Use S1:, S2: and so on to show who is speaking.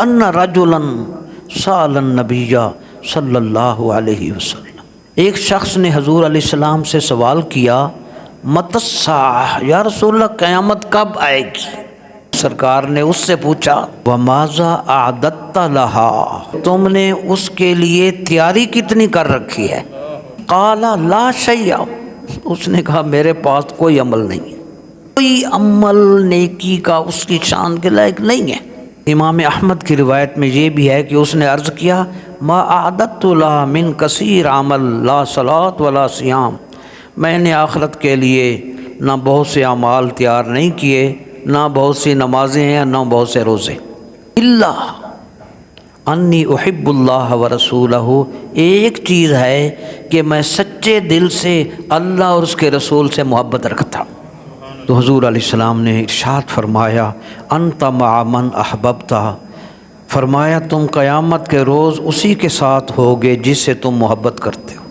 S1: ان رجلا سأل النبی صلی اللہ علیہ وسلم، ایک شخص نے حضور علیہ السلام سے سوال کیا، متی الساعہ، یا رسول اللہ قیامت کب آئے گی؟ سرکار نے اس سے پوچھا، وَمَاذَا أَعْدَدتَّ لَهَا، تم نے اس کے لیے تیاری کتنی کر رکھی ہے؟ قال لا شیء، اس نے کہا میرے پاس کوئی عمل نہیں ہے، کوئی عمل نیکی کا اس کی شان کے لائق نہیں ہے۔ امام احمد کی روایت میں یہ بھی ہے کہ اس نے عرض کیا، ما اعددت لها من کثیر عمل لا صلاۃ ولا صیام، میں نے آخرت کے لیے نہ بہت سے اعمال تیار نہیں کیے، نہ بہت سی نمازیں ہیں، نہ بہت سے روزے، الا انی احب اللہ ورسولہ، ایک چیز ہے کہ میں سچے دل سے اللہ اور اس کے رسول سے محبت رکھتا ہوں۔ تو حضور علیہ السلام نے ارشاد فرمایا، انت مع من احببت، فرمایا تم قیامت کے روز اسی کے ساتھ ہوگے جس سے تم محبت کرتے ہو۔